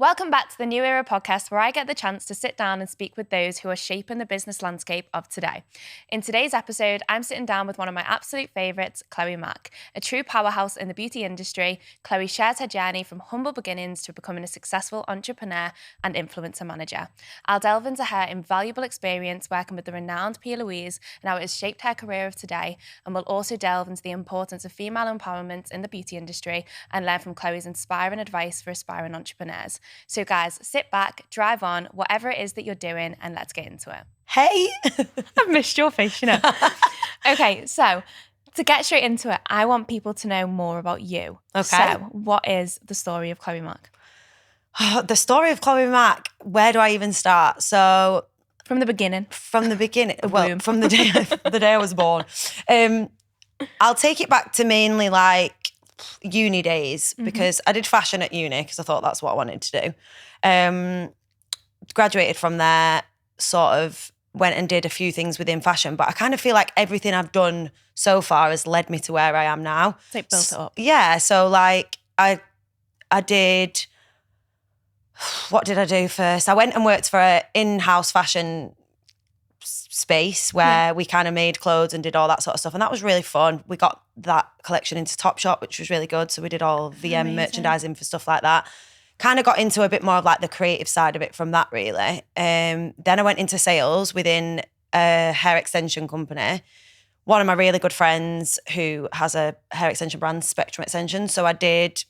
Welcome back to the New Era podcast, where I get the chance to sit down and speak with those who are shaping the business landscape of today. In today's episode, I'm sitting down with one of my absolute favourites, Chloe Mack. A true powerhouse in the beauty industry, Chloe shares her journey from humble beginnings to becoming a successful entrepreneur and influencer manager. I'll delve into her invaluable experience working with the renowned P.Louise and how it has shaped her career of today, and we'll also delve into the importance of female empowerment in the beauty industry and learn from Chloe's inspiring advice for aspiring entrepreneurs. So guys, sit back, drive on, whatever it is that you're doing, and let's get into it. Hey! I've missed your face, you know. Okay, so to get straight into it, I want people to know more about you. Okay. So what is the story of Chloe Mack? The story of Chloe Mack, where do I even start? So From the beginning. from the beginning, womb. from the day I was born. I'll take it back to mainly like uni days because I did fashion at uni because I thought that's what I wanted to do. Graduated from there, sort of went and did a few things within fashion, but I kind of feel like everything I've done so far has led me to where I am now. So it built it up. Yeah, so like I did, what did I do first? I went and worked for an in-house fashion space where we kind of made clothes and did all that sort of stuff, and that was really fun. We got that collection into Topshop, which was really good, so we did all VM Amazing. merchandising for stuff like that. Kind of got into a bit more of like the creative side of it from that, really. Then I went into sales within a hair extension company. One of my really good friends who has a hair extension brand, Spectrum Extensions, so I did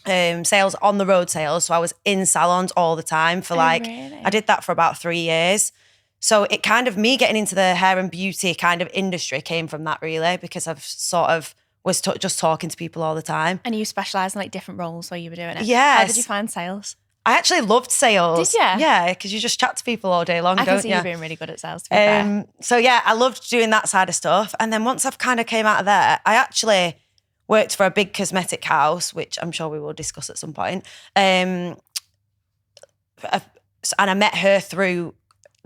sales, on the road sales, so I was in salons all the time for really? I did that for about 3 years. So it kind of, me getting into the hair and beauty kind of industry came from that, really, because I've sort of was just talking to people all the time. And you specialised in like different roles while you were doing it. Yes. How did you find sales? I actually loved sales. Did you? Yeah, because you just chat to people all day long, I don't can see you? you being really good at sales, to be fair. So yeah, I loved doing that side of stuff. And then once I've kind of came out of there, I actually worked for a big cosmetic house, which I'm sure we will discuss at some point. And I met her through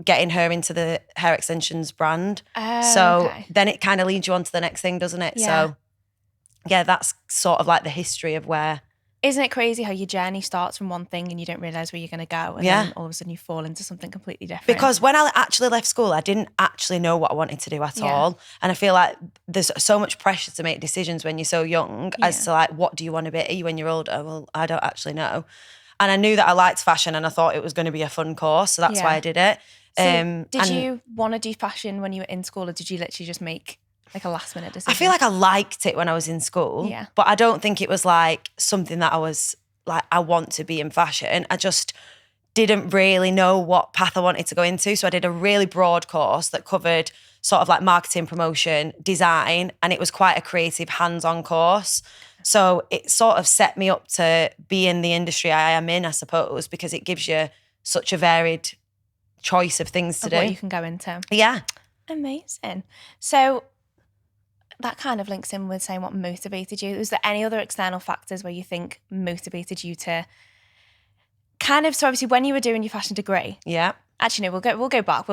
getting her into the hair extensions brand. Okay. Then it kind of leads you on to the next thing, doesn't it? Yeah. So yeah, that's sort of like the history of where. Isn't it crazy how your journey starts from one thing and you don't realise where you're going to go, and then all of a sudden you fall into something completely different? Because when I actually left school, I didn't actually know what I wanted to do at all. And I feel like there's so much pressure to make decisions when you're so young as to like, what do you want to be when you're older? Well, I don't actually know. And I knew that I liked fashion and I thought it was going to be a fun course. So that's why I did it. So did you want to do fashion when you were in school, or did you literally just make like a last minute decision? I feel like I liked it when I was in school, but I don't think it was like something that I was like, I want to be in fashion. I just didn't really know what path I wanted to go into. So I did a really broad course that covered sort of like marketing, promotion, design, and it was quite a creative hands-on course. So it sort of set me up to be in the industry I am in, I suppose, because it gives you such a varied choice of things to do. What you can go into. Yeah. Amazing. So that kind of links in with saying what motivated you. Was there any other external factors where you think motivated you to kind of, so obviously when you were doing your fashion degree. Yeah. Actually, no, we'll go back.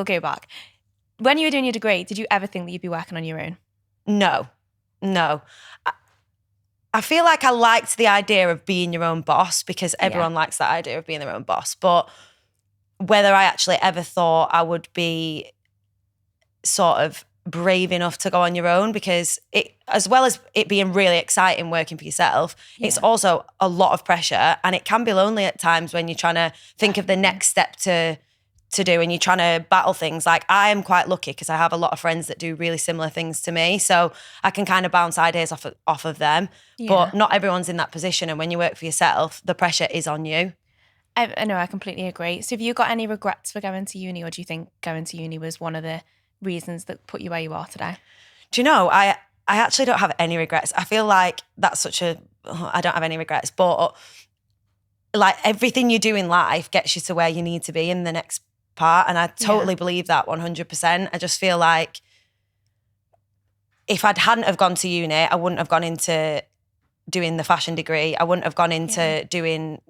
When you were doing your degree, did you ever think that you'd be working on your own? No. I feel like I liked the idea of being your own boss because everyone likes that idea of being their own boss. But whether I actually ever thought I would be sort of brave enough to go on your own, because it, as well as it being really exciting working for yourself, it's also a lot of pressure, and it can be lonely at times when you're trying to think of the next step to do and you're trying to battle things. Like, I am quite lucky because I have a lot of friends that do really similar things to me, so I can kind of bounce ideas off of them. But not everyone's in that position, and when you work for yourself, the pressure is on you. I know, I completely agree. So have you got any regrets for going to uni, or do you think going to uni was one of the reasons that put you where you are today? Do you know, I actually don't have any regrets. I feel like that's I don't have any regrets, but like everything you do in life gets you to where you need to be in the next part, and I totally believe that 100%. I just feel like if I hadn't have gone to uni, I wouldn't have gone into doing the fashion degree. I wouldn't have gone into doing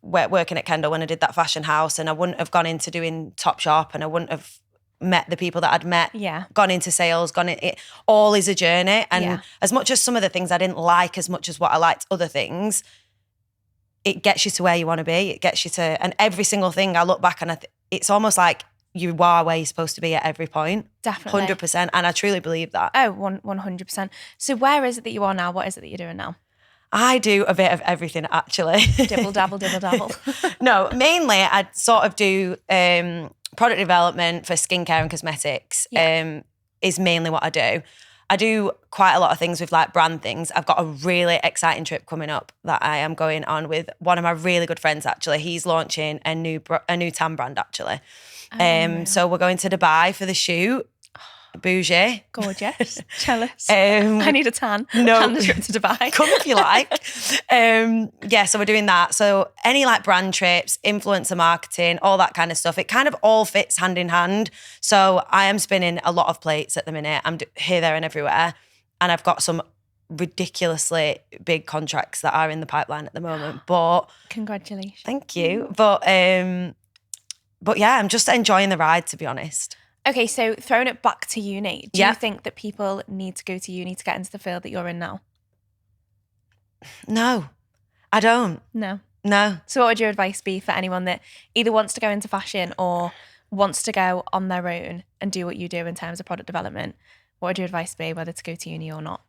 working at Kendall when I did that fashion house, and I wouldn't have gone into doing Topshop, and I wouldn't have met the people that I'd met, gone into sales, it all is a journey. And as much as some of the things I didn't like as much as what I liked other things, it gets you to where you want to be. It gets you to, and every single thing I look back and it's almost like you are where you're supposed to be at every point. Definitely. 100%. And I truly believe that. Oh, 100%. So where is it that you are now? What is it that you're doing now? I do a bit of everything, actually. Dibble dabble, dibble dabble. No, mainly I sort of do product development for skincare and cosmetics. Is mainly what I do. I do quite a lot of things with like brand things. I've got a really exciting trip coming up that I am going on with one of my really good friends, actually. He's launching a new tan brand, actually. So we're going to Dubai for the shoot. Bougie. Gorgeous. Jealous. I need a tan. No. And the trip to Dubai. Come if you like. So we're doing that. So any like brand trips, influencer marketing, all that kind of stuff, it kind of all fits hand in hand. So I am spinning a lot of plates at the minute. I'm here, there and everywhere. And I've got some ridiculously big contracts that are in the pipeline at the moment. But congratulations. Thank you. But yeah, I'm just enjoying the ride, to be honest. Okay, so throwing it back to uni, do you think that people need to go to uni to get into the field that you're in now? No, I don't. No. So what would your advice be for anyone that either wants to go into fashion or wants to go on their own and do what you do in terms of product development? What would your advice be, whether to go to uni or not?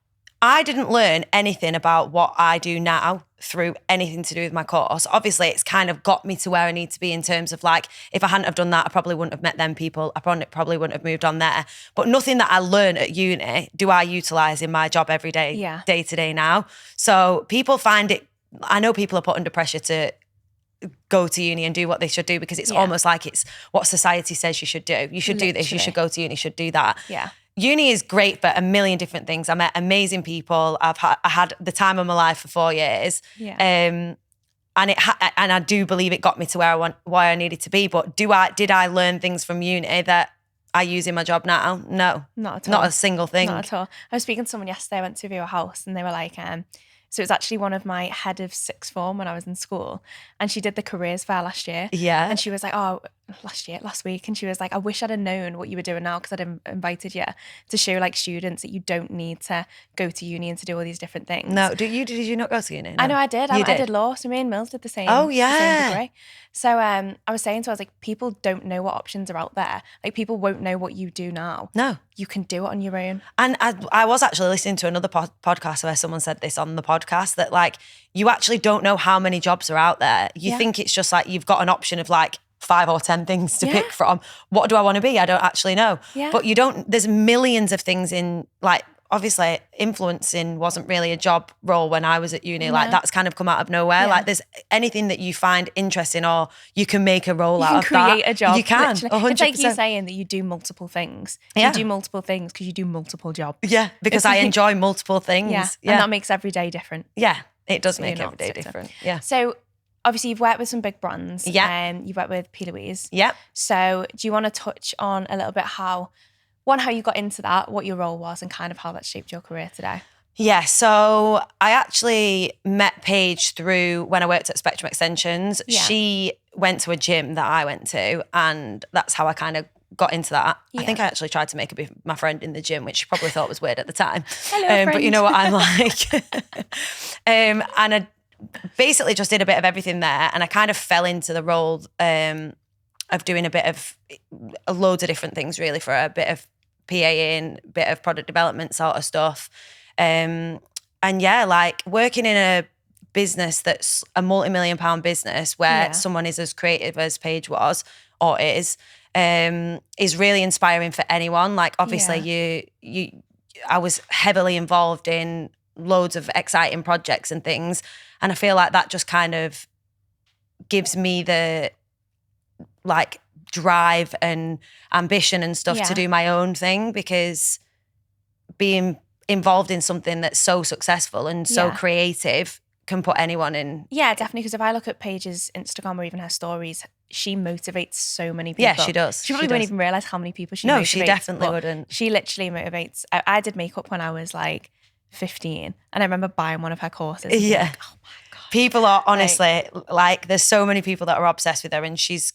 I didn't learn anything about what I do now through anything to do with my course. Obviously, it's kind of got me to where I need to be in terms of like, if I hadn't have done that, I probably wouldn't have met them people. I probably wouldn't have moved on there. But nothing that I learn at uni do I utilise in my job every day, day to day now. So people find it, I know people are put under pressure to go to uni and do what they should do because it's almost like it's what society says you should do. You should do this, you should go to uni, you should do that. Yeah. Uni is great for a million different things. I met amazing people. I had the time of my life for 4 years. Yeah. And I do believe it got me to where I needed to be. But did I learn things from uni that I use in my job now? No. Not at all. Not a single thing. Not at all. I was speaking to someone yesterday, I went to view a house and they were like, so it was actually one of my head of sixth form when I was in school. And she did the careers fair last year. Yeah. And she was like, last week. And she was like, I wish I'd have known what you were doing now because I'd invited you to show like students that you don't need to go to uni and to do all these different things. No, did you not go to uni? No. I know I did. I did law. So me and Mills did the same. Oh, yeah. The same degree. So I was saying to her, I was like, people don't know what options are out there. Like people won't know what you do now. No. You can do it on your own. And I was actually listening to another podcast where someone said this on the podcast that like, you actually don't know how many jobs are out there. You think it's just like you've got an option of like 5 or 10 things to pick from. What do I want to be? I don't actually know. Yeah. But there's millions of things in like, obviously influencing wasn't really a job role when I was at uni. No. Like that's kind of come out of nowhere. Yeah. Like there's anything that you find interesting or you can make a role out of that. You can create a job. You can, literally. 100%. It's like you saying that you do multiple things. Yeah. You do multiple things because you do multiple jobs. Yeah, because I enjoy multiple things. Yeah. And that makes every day different. Yeah, it does So make you're every not day sick of different. Yeah. So obviously you've worked with some big brands. Yeah. And you've worked with P.Louise. Yep. So do you want to touch on a little bit how you got into that, what your role was and kind of how that shaped your career today? Yeah, so I actually met Paige through when I worked at Spectrum Extensions. Yeah. She went to a gym that I went to and that's how I kind of got into that. Yeah. I think I actually tried to make her be my friend in the gym, which she probably thought was weird at the time. Hello, friend. But you know what I'm like. And I basically just did a bit of everything there and I kind of fell into the role of doing loads of different things really for a bit of PAing, bit of product development sort of stuff. And yeah, like working in a business that's a multi-million-pound business where someone is as creative as Paige was or is really inspiring for anyone. Like obviously I was heavily involved in loads of exciting projects and things. And I feel like that just kind of gives me the like drive and ambition and stuff to do my own thing, because being involved in something that's so successful and so creative can put anyone in. Yeah, definitely. Because if I look at Paige's Instagram or even her stories, she motivates so many people. Yeah, she does. She probably won't even realise how many people she motivates. No, she definitely wouldn't. She literally motivates. I did makeup when I was like 15 and I remember buying one of her courses. And like, oh my God. People are honestly like there's so many people that are obsessed with her and she's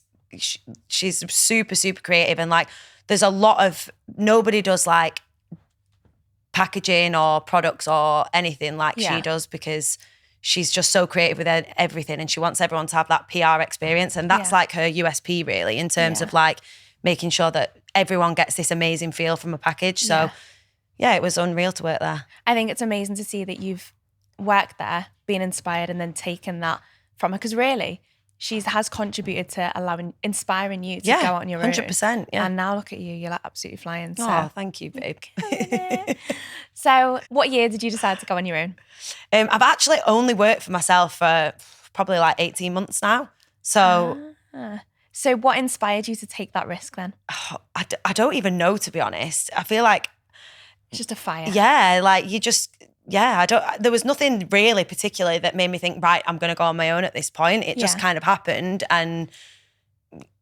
super, super creative and like there's a lot of, nobody does like packaging or products or anything like she does because she's just so creative with everything, and she wants everyone to have that PR experience. And that's like her USP really, in terms of like making sure that everyone gets this amazing feel from a package. So yeah, it was unreal to work there. I think it's amazing to see that you've worked there, been inspired, and then taken that from her. Because really, she has contributed to inspiring you to go out on your own. 100%. Yeah. And now look at you, you're like absolutely flying. So. Oh, thank you, babe. So what year did you decide to go on your own? I've actually only worked for myself for probably like 18 months now. So... So what inspired you to take that risk then? Oh, I don't even know, to be honest. I feel like... It's just a fire. Yeah, like you just... Yeah, there was nothing really particularly that made me think, right, I'm going to go on my own at this point. It just kind of happened, and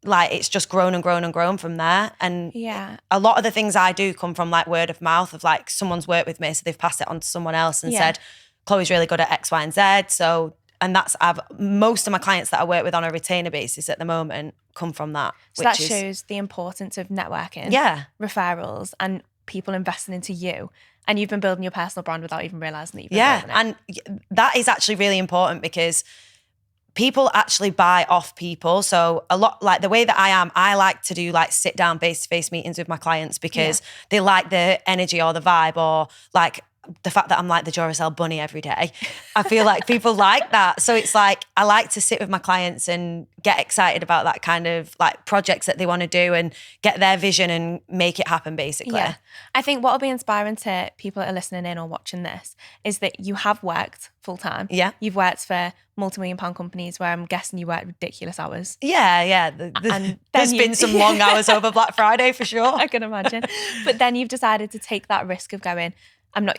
like it's just grown and grown and grown from there. And a lot of the things I do come from like word of mouth, of like someone's worked with me, so they've passed it on to someone else and said, Chloe's really good at X, Y, and Z. So, and that's, most of my clients that I work with on a retainer basis at the moment come from that. So that shows the importance of networking, referrals, and people investing into you. And you've been building your personal brand without even realising that you've been building it. And that is actually really important, because people actually buy off people. So a lot, like the way that I am, I like to do like sit down face-to-face meetings with my clients, because they like the energy or the vibe, or like the fact that I'm like the Duracell bunny every day. I feel like people like that. So it's like, I like to sit with my clients and get excited about that kind of like projects that they want to do, and get their vision and make it happen, basically. Yeah. I think what will be inspiring to people that are listening in or watching this is that you have worked full time. Yeah. You've worked for multi-million-pound companies where I'm guessing you work ridiculous hours. Yeah. And there's been some long hours over Black Friday for sure. I can imagine. But then you've decided to take that risk of going,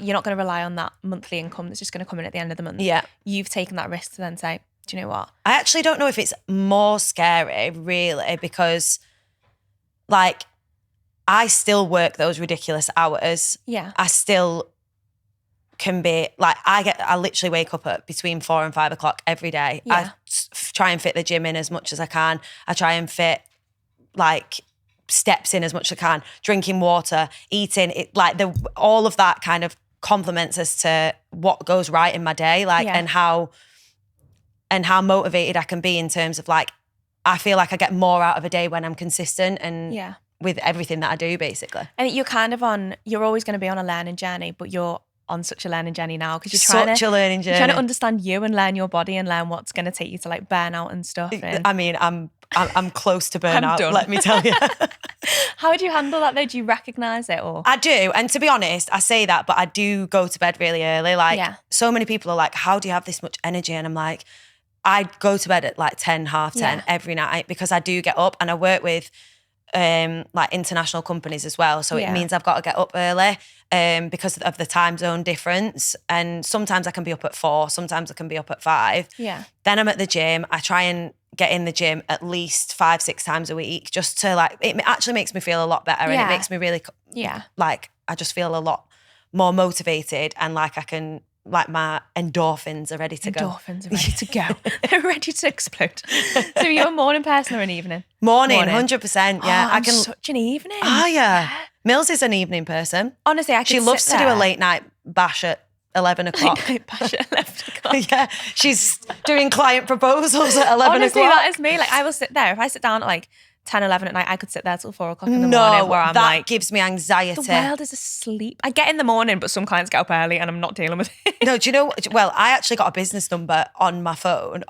you're not going to rely on that monthly income that's just going to come in at the end of the month. Yeah. You've taken that risk to then say, do you know what? I actually don't know if it's more scary, really, because like I still work those ridiculous hours. Yeah. I still can be like, I literally wake up at between 4 and 5 o'clock every day. Yeah. I try and fit the gym in as much as I can. I try and fit like steps in as much as I can, drinking water, eating it, like all of that kind of complements as to what goes right in my day, like and how motivated I can be in terms of like, I feel like I get more out of a day when I'm consistent and with everything that I do, basically. And you're always going to be on a learning journey, but you're on such a learning journey now, because you're trying to understand you and learn your body and learn what's going to take you to like burnout and stuff. And I mean, I'm close to burnout, let me tell you. How would you handle that though? Do you recognise it? Or I do, and to be honest, I say that, but I do go to bed really early. Like so many people are like, how do you have this much energy? And I'm like, I go to bed at like 10, half 10 every night, because I do get up, and I work with like international companies as well. So it means I've got to get up early because of the time zone difference. And sometimes I can be up at 4, sometimes I can be up at 5. Yeah. Then I'm at the gym. I try and get in the gym at least 5-6 times a week, just to like, it actually makes me feel a lot better, and it makes me really like, I just feel a lot more motivated, and like I can, like my endorphins are ready to go. Endorphins are ready to go. They're ready to explode. So you're a morning person or an evening? Morning. 100%. Yeah. I'm such an evening. Oh yeah. Mills is an evening person. Honestly, she loves to do a late night bash at 11 o'clock. Late night bash at 11 o'clock. Yeah. She's doing client proposals at 11 Honestly, o'clock. that is me. Like I will sit there. If I sit down at like 10, 11 at night, I could sit there till 4 o'clock in the morning, where I'm that like, gives me anxiety. The world is asleep. I get in the morning, but some clients get up early and I'm not dealing with it. No, do you know, well, I actually got a business number on my phone,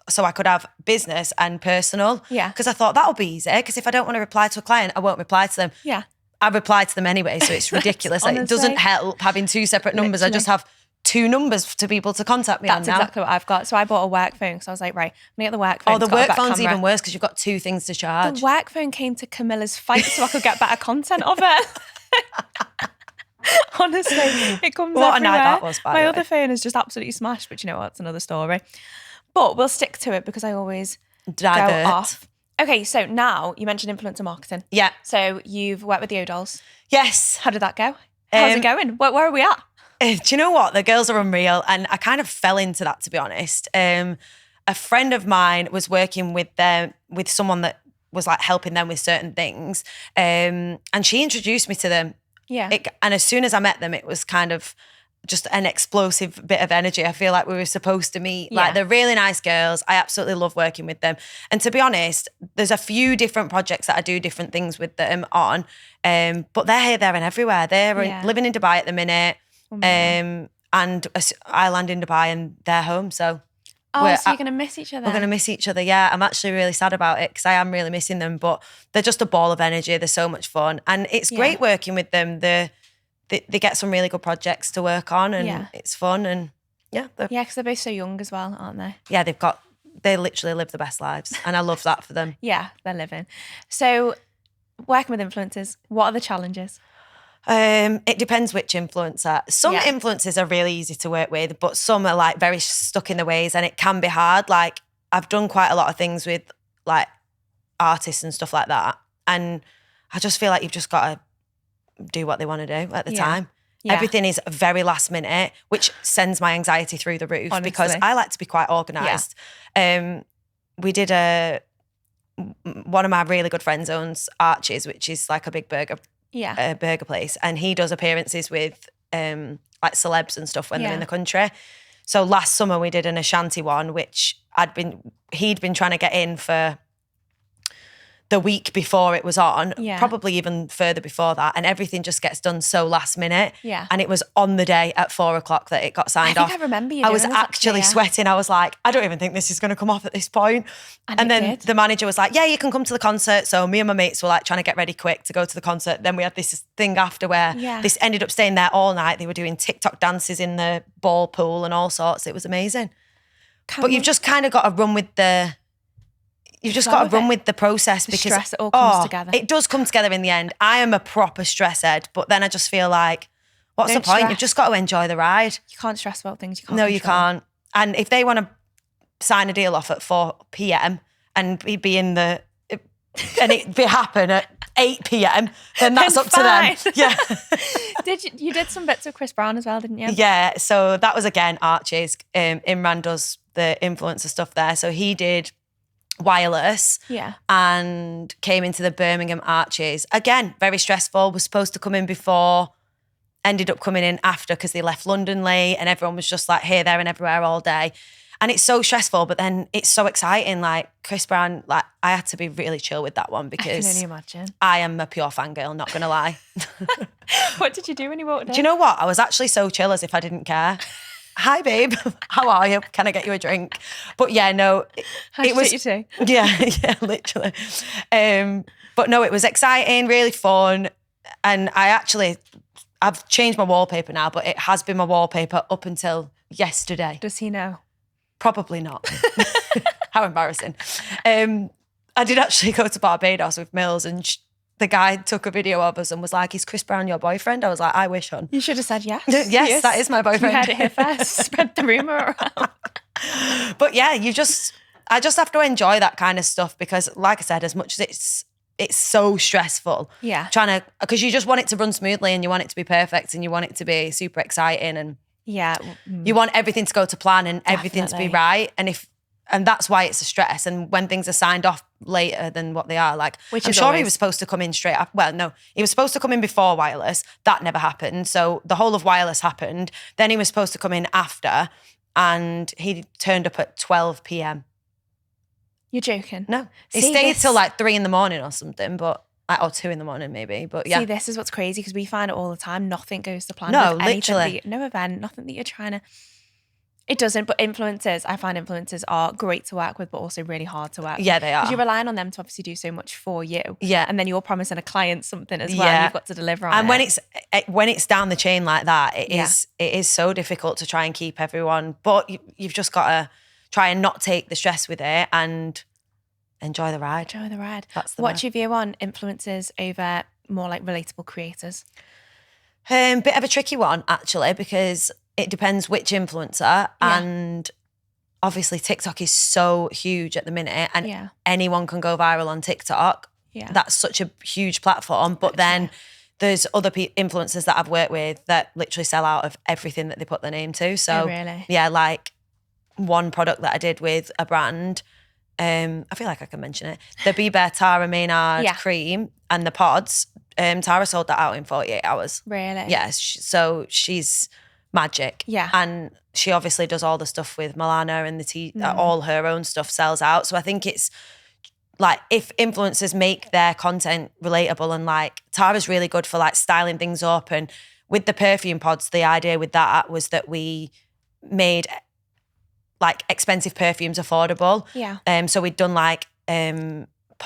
so I could have business and personal. Yeah. Because I thought that'll be easy, because if I don't want to reply to a client, I won't reply to them. Yeah. I reply to them anyway, so it's ridiculous. Like, it doesn't help having 2 separate numbers. Literally. I just have 2 numbers to people to contact me on now. That's exactly what I've got. So I bought a work phone, because I was like, right, I'm going to get the work phone. Oh, the work phone's even worse, because you've got 2 things to charge. The work phone came to Camilla's fight so I could get better content of it. Honestly, it comes what everywhere. A night that was, by My the way. other phone is just absolutely smashed, but you know what? It's another story. But we'll stick to it, because I always Divert. go off. Okay, so now you mentioned influencer marketing. Yeah. So you've worked with the O-Dolls. Yes. How did that go? How's it going? Where are we at? Do you know what? The girls are unreal, and I kind of fell into that, to be honest. A friend of mine was working with someone that was like helping them with certain things, and she introduced me to them. Yeah. And as soon as I met them, it was kind of, just an explosive bit of energy. I feel like we were supposed to meet. Like, they're really nice girls. I absolutely love working with them. And to be honest, there's a few different projects that I do different things with them on. But they're here, there and everywhere. They're living in Dubai at the minute. And I land in Dubai and they're home. So so you're going to miss each other? We're going to miss each other, yeah. I'm actually really sad about it because I am really missing them. But they're just a ball of energy. They're so much fun. And it's great working with them. They get some really good projects to work on and it's fun and because they're both so young as well, aren't they? Yeah, they literally live the best lives and I love that for them. Yeah, they're living. So working with influencers, what are the challenges? It depends which influencer. Some influencers are really easy to work with, but some are like very stuck in their ways and it can be hard. Like, I've done quite a lot of things with like artists and stuff like that. And I just feel like you've just got to do what they want to do at the time. Yeah. Everything is very last minute, which sends my anxiety through the roof. Honestly. Because I like to be quite organised. We did one of my really good friends owns Archie's, which is like a big burger place, and he does appearances with like celebs and stuff when they're in the country. So last summer we did an Ashanti one, which he'd been trying to get in for the week before it was on, probably even further before that, and everything just gets done so last minute. Yeah. And it was on the day at 4:00 that it got signed off. I remember you. I was actually sweating. I was like, I don't even think this is going to come off at this point. And then the manager was like, yeah, you can come to the concert. So me and my mates were like trying to get ready quick to go to the concert. Then we had this thing after where this ended up staying there all night. They were doing TikTok dances in the ball pool and all sorts. It was amazing. But you've just kind of got to run with the... You've just got to run with the process because stress, it all comes together. It does come together in the end. I am a proper stress head, but then I just feel like, what's the point? You've just got to enjoy the ride. You can't stress about things you can't No, control. you can't. And if they want to sign a deal off at 4 p.m. and be in the, and it happen at 8 p.m, then that's up to them. Yeah. You did some bits with Chris Brown as well, didn't you? Yeah. So that was again Archie's. Imran does the influencer stuff there. So he did wireless and came into the Birmingham Arches. Again, very stressful. Was supposed to come in before, ended up coming in after because they left London late and everyone was just like here, there and everywhere all day. And it's so stressful, but then it's so exciting. Like Chris Brown, like I had to be really chill with that one because I can only imagine. I am a pure fangirl, not going to lie. What did you do when you walked in? Do you know what? I was actually so chill as if I didn't care. Hi, babe. How are you? Can I get you a drink? But yeah, no. It was you too. Yeah, literally. But no, it was exciting, really fun. And I've changed my wallpaper now, but it has been my wallpaper up until yesterday. Does he know? Probably not. How embarrassing. I did actually go to Barbados with Mills and the guy took a video of us and was like, is Chris Brown your boyfriend? I was like, I wish, hon. You should have said yes. Yes, that is my boyfriend. You heard it here first. Spread the rumour around. But yeah, I just have to enjoy that kind of stuff because like I said, as much as it's so stressful. Yeah. Because you just want it to run smoothly and you want it to be perfect and you want it to be super exciting and you want everything to go to plan and everything to be right. And that's why it's a stress. And when things are signed off later than what they are, like, I'm sure he was supposed to come in straight after. Well, no, he was supposed to come in before wireless. That never happened. So the whole of wireless happened. Then he was supposed to come in after and he turned up at 12 p.m. You're joking? No. He stayed till like 3 a.m. or something, but... or 2 a.m. maybe, but yeah. See, this is what's crazy because we find it all the time. Nothing goes to plan. No, literally. No event, nothing that you're trying to... It doesn't, but influencers, I find influencers are great to work with, but also really hard to work with. Yeah, they are. Because you're relying on them to obviously do so much for you. Yeah. And then you're promising a client something as well, and you've got to deliver on it. And when it's down the chain like that, it is so difficult to try and keep everyone, but you've just got to try and not take the stress with it and enjoy the ride. Enjoy the ride. What's your view on influencers over more like relatable creators? Bit of a tricky one, actually, because it depends which influencer. And obviously TikTok is so huge at the minute and anyone can go viral on TikTok. Yeah. That's such a huge platform. But then there's other influencers that I've worked with that literally sell out of everything that they put their name to. So really? Yeah, like one product that I did with a brand, I feel like I can mention it. The Be Bare Tara Maynard cream and the pods, Tara sold that out in 48 hours. Really? Yes. So she's magic. Yeah. And she obviously does all the stuff with Milana and all her own stuff sells out. So I think it's like if influencers make their content relatable, and like Tara's really good for like styling things up. And with the perfume pods, the idea with that was that we made like expensive perfumes affordable. Yeah. So we'd done like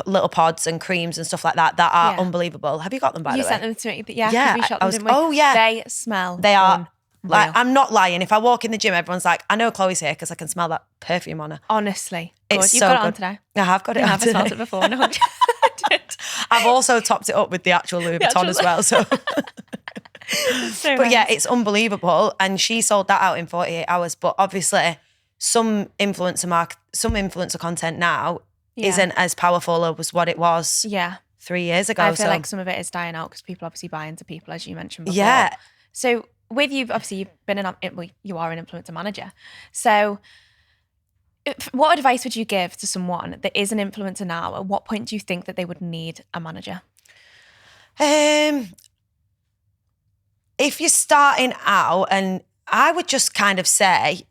little pods and creams and stuff like that are unbelievable. Have you got them, by the way? You sent them to me. Yeah. Yeah. We shot them, didn't we? Oh, yeah. They smell. They are. unreal. Like, I'm not lying. If I walk in the gym, everyone's like, I know Chloe's here because I can smell that perfume on her. Honestly. It's You've so got it on good. today. I have got it on I've today. smelled it before. No, I did. I've also topped it up with the actual Louis Vuitton as well. So, So but yeah, nice. it's unbelievable. And she sold that out in 48 hours. But obviously, some influencer content now isn't as powerful as what it was Yeah. 3 years ago. I feel like some of it is dying out because people obviously buy into people, as you mentioned before. Yeah. So with you, obviously you've been you are an influencer manager. So what advice would you give to someone that is an influencer now? At what point do you think that they would need a manager? If you're starting out, and I would just kind of say,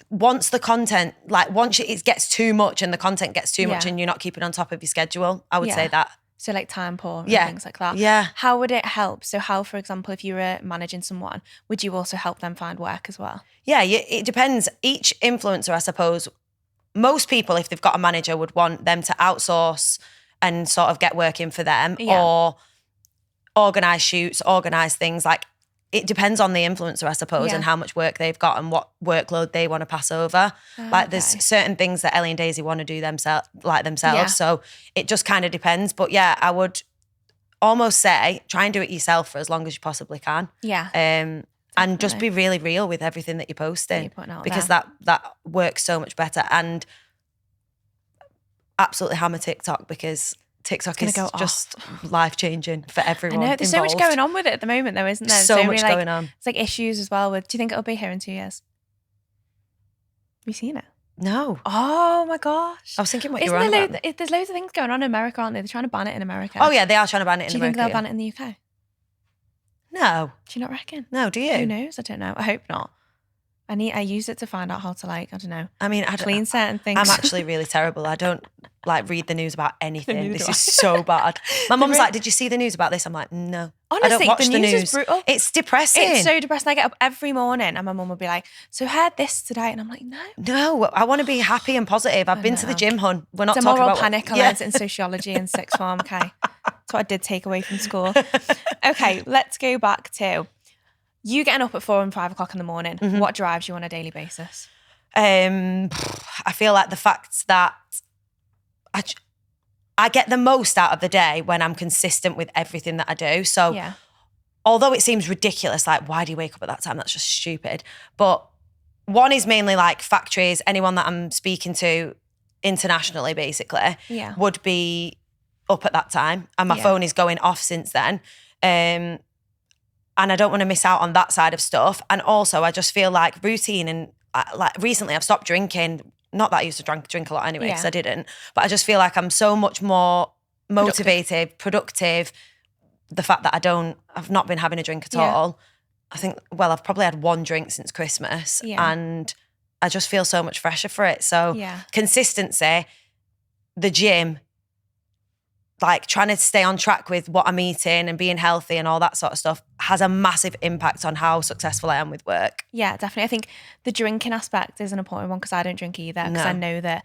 once the content, like once it gets too much and the content gets too much and you're not keeping on top of your schedule, I would say that. So like time poor and Yeah. things like that. Yeah. How would it help? So how, for example, if you were managing someone, would you also help them find work as well? Yeah, it depends. Each influencer, I suppose, most people, if they've got a manager, would want them to outsource and sort of get work in for them or organise shoots, organise things. Like, it depends on the influencer, I suppose, and how much work they've got and what workload they want to pass over. Like, there's certain things that Ellie and Daisy want to do themselves. Yeah. So it just kind of depends. But yeah, I would almost say try and do it yourself for as long as you possibly can. Yeah. And just be really real with everything that you're posting, because that works so much better. And absolutely hammer TikTok, because TikTok is just life-changing for everyone. I know, there's involved. so much going on with it at the moment though, isn't there? So much going on. It's like issues as well with, do you think it'll be here in 2 years? Have you seen it? No. Oh my gosh. I was thinking what you were on about. There's loads of things going on in America, aren't they? They're trying to ban it in America. Oh yeah, they are trying to ban it in America. Do you America. think they'll ban it in the UK? No. Do you not reckon? No, do you? Who knows? I don't know. I hope not. I use it to find out how to, like, I don't know. I mean, clean certain things. I'm actually really terrible. I don't like read the news about anything. This is so bad. My mum's like, "Did you see the news about this?" I'm like, "No." Honestly, I don't watch the news is brutal. It's depressing. It's so depressing. I get up every morning and my mum will be like, "So heard this today," and I'm like, "No." No, I want to be happy and positive. I've been to the gym, hun. We're not it's talking a moral about panic. I learned it in sociology in sixth form. Okay, that's what I did take away from school. Okay, let's go back to you getting up at 4 and 5 o'clock in the morning. Mm-hmm. What drives you on a daily basis? I feel like the fact that I get the most out of the day when I'm consistent with everything that I do. So although it seems ridiculous, like, why do you wake up at that time? That's just stupid. But one is mainly like factories, anyone that I'm speaking to internationally, basically, would be up at that time. And my phone is going off since then. And I don't want to miss out on that side of stuff. And also, I just feel like routine, and like recently I've stopped drinking. Not that I used to drink a lot anyway, because I didn't. But I just feel like I'm so much more motivated, productive. The fact that I've not been having a drink at all. I think, well, I've probably had one drink since Christmas, and I just feel so much fresher for it. So consistency, the gym, like trying to stay on track with what I'm eating and being healthy and all that sort of stuff has a massive impact on how successful I am with work. Yeah, definitely. I think the drinking aspect is an important one, because I don't drink either, because I know that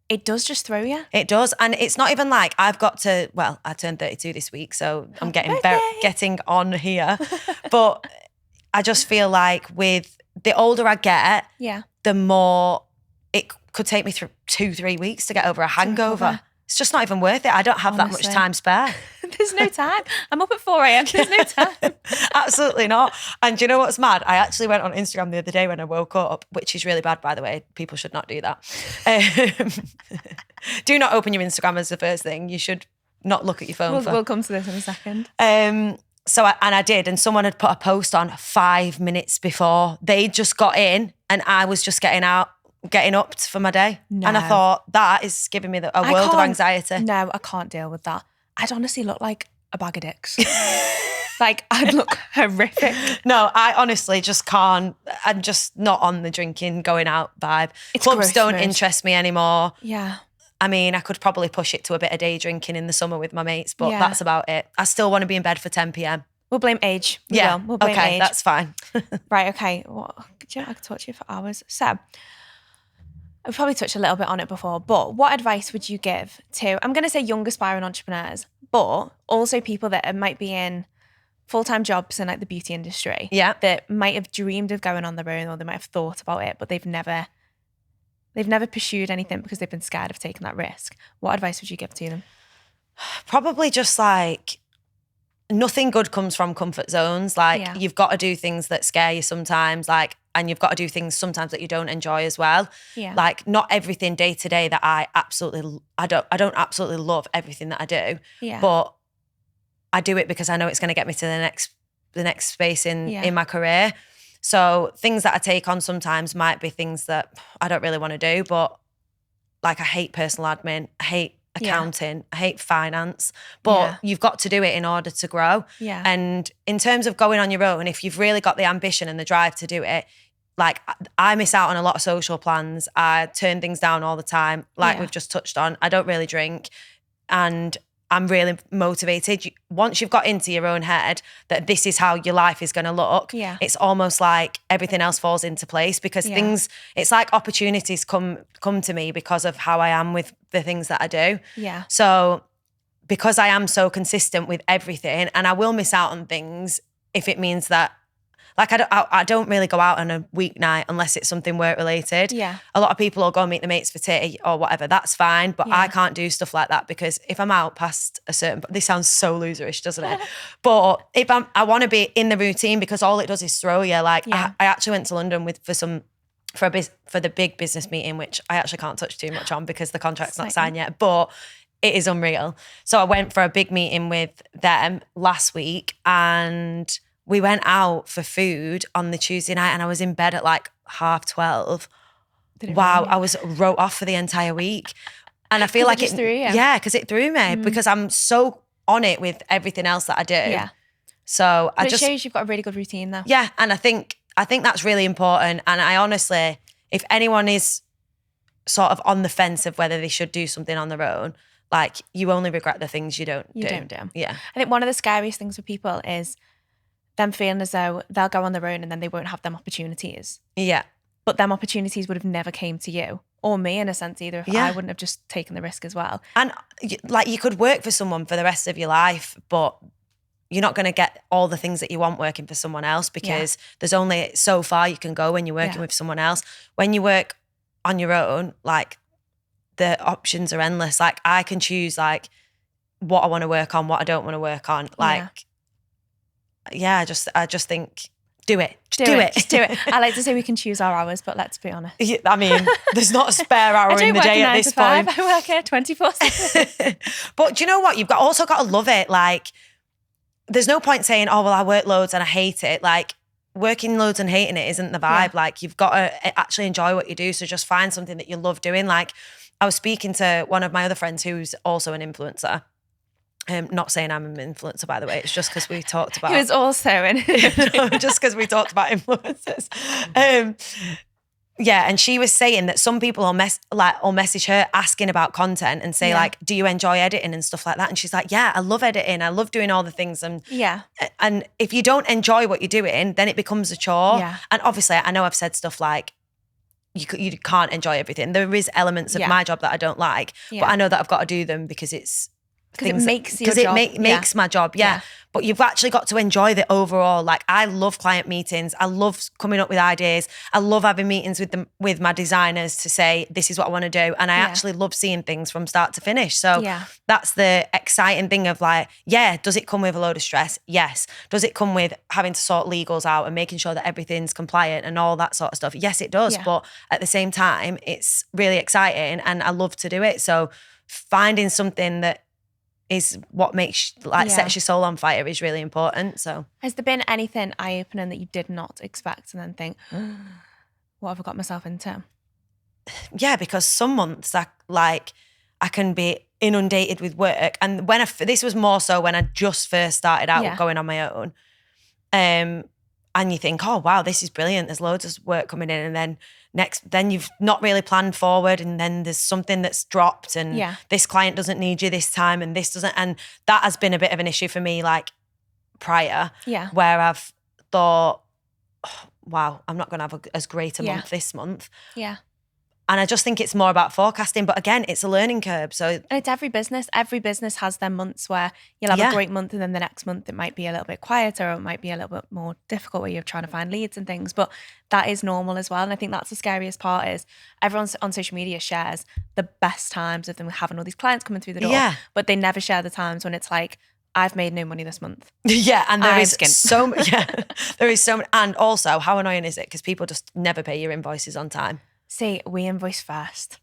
it does just throw you. It does. And it's not even like I turned 32 this week, so I'm getting on here. But I just feel like with the older I get, the more it could take me through 2-3 weeks to get over a hangover. It's just not even worth it. I don't have that much time spare. There's no time. I'm up at 4 a.m. There's no time. Absolutely not. And do you know what's mad? I actually went on Instagram the other day when I woke up, which is really bad, by the way. People should not do that. Do not open your Instagram as the first thing. You should not look at your phone. We'll come to this in a second. So I did, and someone had put a post on 5 minutes before. They just got in and I was just getting up for my day. No. And I thought, that is giving me a world of anxiety. No, I can't deal with that. I'd honestly look like a bag of dicks. Like, I'd look horrific. No, I honestly just can't. I'm just not on the drinking, going out vibe. It's Clubs gross don't to me. interest me anymore. Yeah. I mean, I could probably push it to a bit of day drinking in the summer with my mates, but Yeah. that's about it. I still want to be in bed for 10 p.m. We'll blame age. Yeah. We'll blame okay, age. that's fine. Right, okay. Well, do you know, I could talk to you for hours. So, I've probably touched a little bit on it before, but what advice would you give to, I'm going to say young aspiring entrepreneurs, but also people that might be in full-time jobs in like the beauty industry, Yeah. that might have dreamed of going on their own, or they might have thought about it, but they've never pursued anything because they've been scared of taking that risk. What advice would you give to them? Probably just like, nothing good comes from comfort zones. Like, Yeah. you've got to do things that scare you sometimes, like, and you've got to do things sometimes that you don't enjoy as well. Yeah. Like, not everything day to day that I don't absolutely love everything that I do. Yeah. But I do it because I know it's going to get me to the next space in my career. So things that I take on sometimes might be things that I don't really want to do, but like, I hate personal admin, I hate accounting, I hate finance, but you've got to do it in order to grow. Yeah. And in terms of going on your own, if you've really got the ambition and the drive to do it, like, I miss out on a lot of social plans. I turn things down all the time. Like we've just touched on, I don't really drink, and I'm really motivated. Once you've got into your own head that this is how your life is going to look, it's almost like everything else falls into place, because things, it's like opportunities come to me because of how I am with the things that I do. Yeah. So because I am so consistent with everything, and I will miss out on things if it means that, like, I don't really go out on a weeknight unless it's something work related. Yeah. A lot of people will go meet the mates for tea or whatever. That's fine. But I can't do stuff like that, because if I'm out past a certain, this sounds so loserish, doesn't it? But if I want to be in the routine, because all it does is throw you. Like, I actually went to London for the big business meeting, which I actually can't touch too much on because the contract's not signed yet, but it is unreal. So I went for a big meeting with them last week, and we went out for food on the Tuesday night, and I was in bed at like 12:30. Wow, I was wrote off for the entire week. And I feel like it threw you. Yeah, because it threw me, because I'm so on it with everything else that I do. Yeah. So it shows you've got a really good routine though. Yeah, and I think that's really important. And I honestly, if anyone is sort of on the fence of whether they should do something on their own, like, you only regret the things you don't do. Yeah. I think one of the scariest things for people is them feeling as though they'll go on their own and then they won't have them opportunities. Yeah. But them opportunities would have never came to you or me, in a sense, either, if I wouldn't have just taken the risk as well. And like, you could work for someone for the rest of your life, but you're not going to get all the things that you want working for someone else, because there's only so far you can go when you're working with someone else. When you work on your own, like, the options are endless. Like, I can choose like what I want to work on, what I don't want to work on. Like, I just think, do it. Just do it. Just do it. I like to say we can choose our hours, but let's be honest. I mean, there's not a spare hour in the day at this point. I work here 24/7. But do you know what? You've also got to love it. Like, there's no point saying, oh, well, I work loads and I hate it. Like, working loads and hating it isn't the vibe. Like, you've got to actually enjoy what you do. So just find something that you love doing. Like, I was speaking to one of my other friends who's also an influencer. Not saying I'm an influencer, by the way. It's just because we talked about. He was also just because we talked about influencers. And she was saying that some people will message her asking about content and say like, "Do you enjoy editing and stuff like that?" And she's like, "Yeah, I love editing. I love doing all the things." And if you don't enjoy what you're doing, then it becomes a chore. Yeah. And obviously, I know I've said stuff like, you can't enjoy everything. There is elements of my job that I don't like, but I know that I've got to do them because it makes my job. Yeah. But you've actually got to enjoy the overall. Like, I love client meetings. I love coming up with ideas. I love having meetings with my designers to say, this is what I want to do. And I actually love seeing things from start to finish. So that's the exciting thing of like, does it come with a load of stress? Yes. Does it come with having to sort legals out and making sure that everything's compliant and all that sort of stuff? Yes, it does. But at the same time, it's really exciting and I love to do it. So finding something that is what makes sets your soul on fire is really important. So has there been anything eye-opening that you did not expect and then think, what have I got myself into? Yeah, because some months I can be inundated with work. And this was more so when I just first started out going on my own. And you think, oh, wow, this is brilliant. There's loads of work coming in. And then you've not really planned forward. And then there's something that's dropped and this client doesn't need you this time and this doesn't. And that has been a bit of an issue for me, like prior, where I've thought, oh, wow, I'm not going to have as great a month this month. Yeah. And I just think it's more about forecasting. But again, it's a learning curve. So and it's every business. Every business has their months where you'll have a great month and then the next month it might be a little bit quieter or it might be a little bit more difficult where you're trying to find leads and things. But that is normal as well. And I think that's the scariest part is everyone on social media shares the best times of them having all these clients coming through the door. But they never share the times when it's like, I've made no money this month. Yeah, and there is so much. There is so much. And also, how annoying is it? Because people just never pay your invoices on time. See, we invoice first.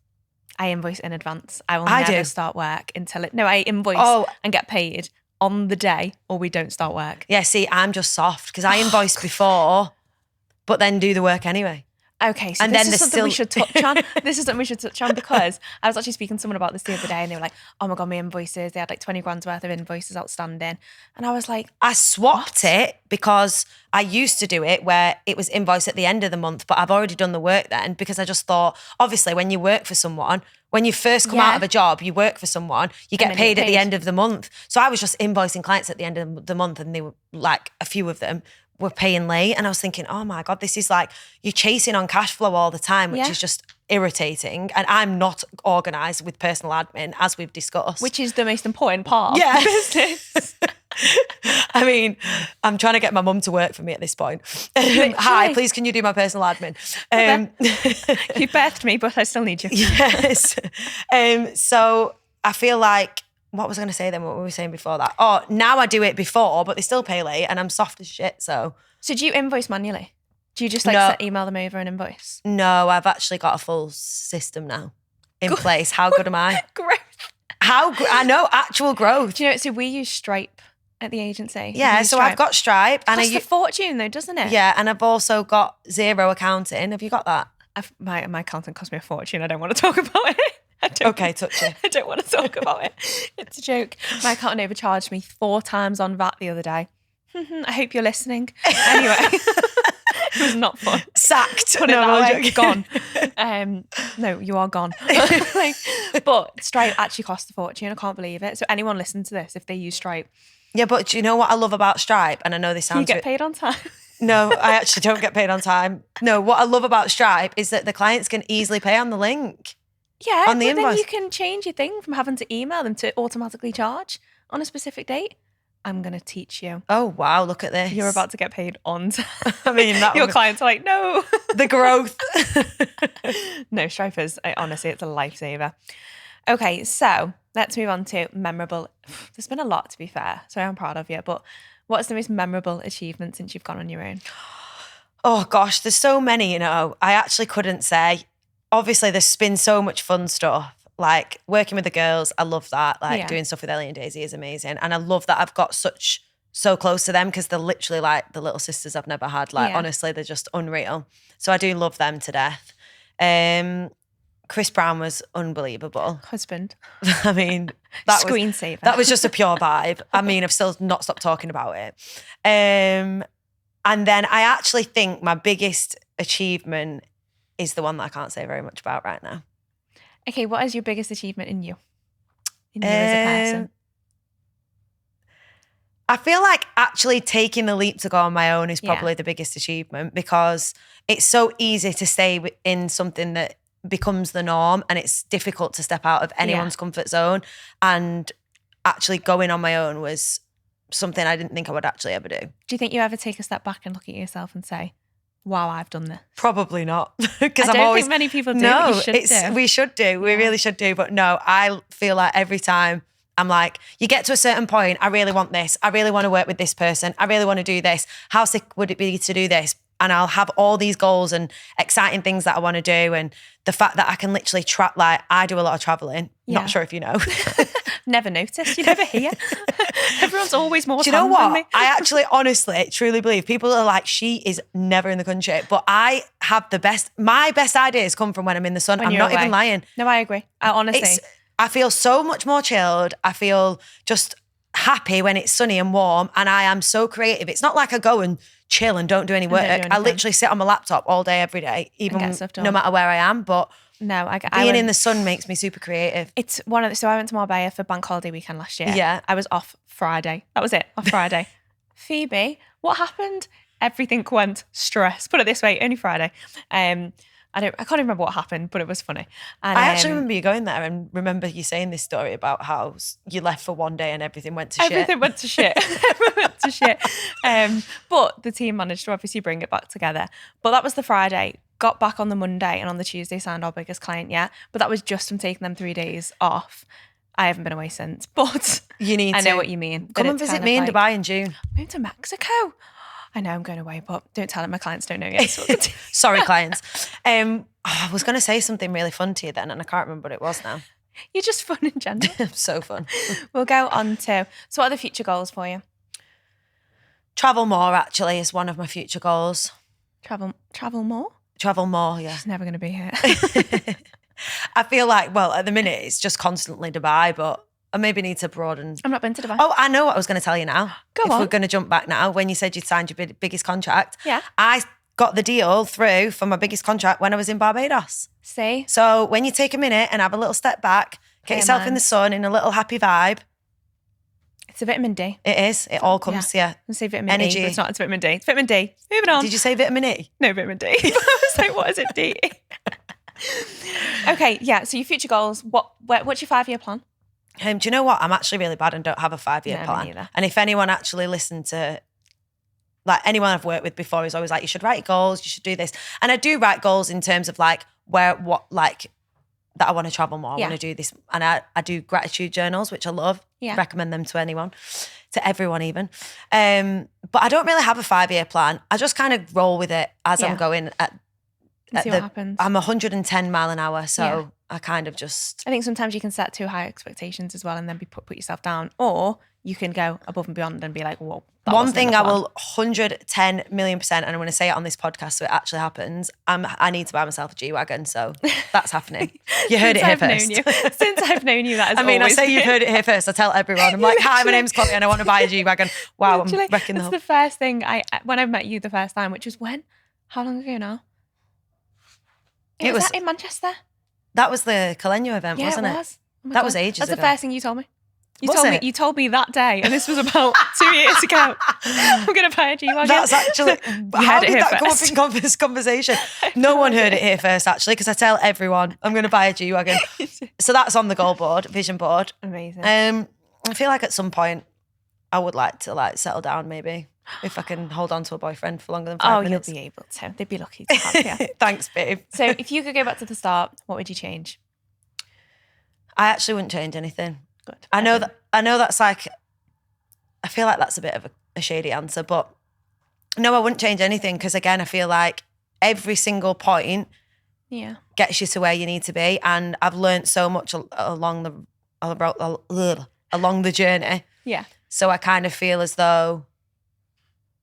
I invoice in advance. I will never start work until I invoice and get paid on the day or we don't start work. Yeah, see, I'm just soft because I invoice before, but then do the work anyway. Okay, so this is something we should touch on. This is something we should touch on because I was actually speaking to someone about this the other day and they were like, oh my God, my invoices, they had like 20 grand's worth of invoices outstanding. And I was like, I swapped it because I used to do it where it was invoiced at the end of the month, but I've already done the work then because I just thought, obviously when you work for someone, when you first come out of a job, you work for someone, you get paid at the end of the month. So I was just invoicing clients at the end of the month and they were like, a few of them were paying late. And I was thinking, oh my God, this is like, you're chasing on cash flow all the time, which is just irritating. And I'm not organised with personal admin, as we've discussed. Which is the most important part of the business. I mean, I'm trying to get my mum to work for me at this point. Hi, please can you do my personal admin? You birthed me, but I still need you. Yes. So I feel like, what was I going to say then? What were we saying before that? Oh, now I do it before, but they still pay late and I'm soft as shit, so. So do you invoice manually? Do you just email them over and invoice? No, I've actually got a full system now in place. How good am I? Growth. I know, actual growth. Do you know, so we use Stripe at the agency. Yeah, so I've got Stripe. And costs a fortune though, doesn't it? Yeah, and I've also got Xero accounting. Have you got that? My accountant cost me a fortune. I don't want to talk about it. Okay, touch it. I don't want to talk about it. It's a joke. My accountant overcharged me 4 times on VAT the other day. I hope you're listening. Anyway, it was not fun. Sacked. Put it that way. Gone. No, you are gone. But Stripe actually costs a fortune. I can't believe it. So anyone listen to this if they use Stripe. Yeah, but do you know what I love about Stripe? And I know this sounds... You get paid on time. No, I actually don't get paid on time. No, what I love about Stripe is that the clients can easily pay on the link. Yeah, on the but invoice. Then you can change your thing from having to email them to automatically charge on a specific date. I'm going to teach you. Oh, wow, look at this. You're about to get paid on time. I mean, your clients are like, no. The growth. No, Stripe is, honestly, it's a lifesaver. Okay, so let's move on to memorable. There's been a lot, to be fair, so I'm proud of you. But what's the most memorable achievement since you've gone on your own? Oh, gosh, there's so many, you know. I actually couldn't say. Obviously, there's been so much fun stuff. Like working with the girls, I love that. Like doing stuff with Ellie and Daisy is amazing. And I love that I've got so close to them because they're literally like the little sisters I've never had. Like honestly, they're just unreal. So I do love them to death. Chris Brown was unbelievable. Husband. I mean, Screensaver. That was just a pure vibe. I mean, I've still not stopped talking about it. And then I actually think my biggest achievement is the one that I can't say very much about right now. Okay, what is your biggest achievement in you? In you as a person? I feel like actually taking the leap to go on my own is probably the biggest achievement because it's so easy to stay in something that becomes the norm and it's difficult to step out of anyone's comfort zone. And actually going on my own was something I didn't think I would actually ever do. Do you think you ever take a step back and look at yourself and say, wow, I've done this? Probably not. Because I don't think many people do. No, we should do. We really should do. But no, I feel like every time I'm like, you get to a certain point, I really want this. I really want to work with this person. I really want to do this. How sick would it be to do this? And I'll have all these goals and exciting things that I want to do. And the fact that I can literally like I do a lot of traveling. Not sure if you know. Never noticed. You never hear. Everyone's always more. Do you know what? Than me. I actually, honestly, truly believe people are like, she is never in the country. But I have my best ideas come from when I'm in the sun. I'm not even lying. No, I agree. Honestly. I feel so much more chilled. I feel just happy when it's sunny and warm, and I am so creative. It's not like I go and chill and don't do any work. I literally sit on my laptop all day, every day, even no matter where I am. But no, being in the sun makes me super creative. It's so I went to Marbella for Bank Holiday weekend last year. Yeah. I was off Friday. That was it, off Friday. Phoebe, what happened? Everything went stress. Put it this way, only Friday. I can't even remember what happened, but it was funny. And, I actually remember you going there and remember you saying this story about how you left for one day and everything went to shit. Everything went to shit. Everything went to shit. But the team managed to obviously bring it back together. But that was the Friday. Got back on the Monday, and on the Tuesday signed our biggest client yet. But that was just from taking them 3 days off. I haven't been away since, but you need I know what you mean. Come and visit me in Dubai in June. I'm going to Mexico. I know I'm going away, but don't tell them. My clients don't know yet. Sorry, clients. I was going to say something really fun to you then, and I can't remember what it was now. You're just fun in general. So fun. We'll go on to, so what are the future goals for you? Travel more, actually, is one of my future goals. Travel more? Travel more, yeah. She's never going to be here. I feel like, well, at the minute, it's just constantly Dubai, but I maybe need to broaden. I've not been to Dubai. Oh, I know what I was going to tell you now. Go on. If we're going to jump back now, when you said you'd signed your biggest contract. Yeah. I got the deal through for my biggest contract when I was in Barbados. See? So when you take a minute and have a little step back, get yourself in the sun in a little happy vibe. It's a vitamin D. It is. It all comes to you. I say vitamin Energy. E, but it's not. It's vitamin D. It's vitamin D. Moving on. Did you say vitamin E? No, vitamin D. I was like, what is it, D? Okay, yeah. So your future goals, what's your 5-year plan? Do you know what? I'm actually really bad and don't have a 5-year No, me plan. neither. And if anyone actually listened to, like anyone I've worked with before is always like, you should write your goals, you should do this. And I do write goals in terms of like that I want to travel more, I want to do this. And I do gratitude journals, which I love. Yeah. Recommend them to anyone, to everyone even. But I don't really have a 5-year plan. I just kind of roll with it as I'm going see what happens. I'm 110 mile an hour, so I kind of just... I think sometimes you can set too high expectations as well and then put yourself down. Or you can go above and beyond and be like, whoa. One thing I will 110 million %, and I'm going to say it on this podcast so it actually happens, I need to buy myself a G-Wagon, so that's happening. You heard it here first. Since I've known you, that is I say you've heard it here first. I tell everyone. I'm like, hi, my name's Chloe and I want to buy a G-Wagon. Wow, I'm wrecking the whole... That's the first thing when I met you the first time, which was when? How long ago now? It was that in Manchester. That was the Kalenia event, wasn't it? Was. Oh that was ages ago. That's the first thing you told me. You told me that day, and this was about 2 years ago. I'm going to buy a G-Wagon. That's actually... How did that come up in this conversation? No one heard it here first, actually, because I tell everyone I'm going to buy a G-Wagon. So that's on the goal board, vision board. Amazing. I feel like at some point I would like to settle down maybe. If I can hold on to a boyfriend for longer than 5 minutes. You'll be able to. They'd be lucky to have you. Thanks, babe. So if you could go back to the start, what would you change? I actually wouldn't change anything. Good. I know that's like, I feel like that's a bit of a shady answer, but no, I wouldn't change anything because again, I feel like every single point gets you to where you need to be, and I've learned so much along the journey. Yeah. So I kind of feel as though,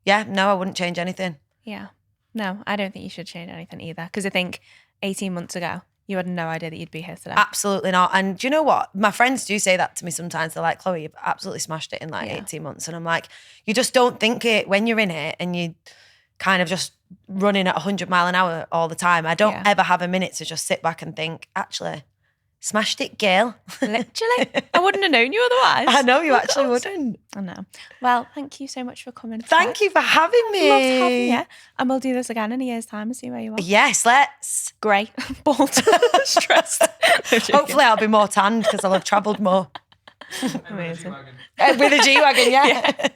I wouldn't change anything. Yeah. No, I don't think you should change anything either. Because I think 18 months ago, you had no idea that you'd be here today. Absolutely not. And do you know what? My friends do say that to me sometimes. They're like, Chloe, you've absolutely smashed it in 18 months. And I'm like, you just don't think it when you're in it and you kind of just running at 100 mile an hour all the time. I don't ever have a minute to just sit back and think, actually, smashed it, girl. Literally. I wouldn't have known you otherwise. I know you actually wouldn't. I know. Well, thank you so much for coming. Thank you for having me. Loved having you. And we'll do this again in a year's time and see where you are. Yes, let's. Grey, bald, stressed. Hopefully I'll be more tanned because I'll have travelled more. Amazing. With a G-Wagon, yeah.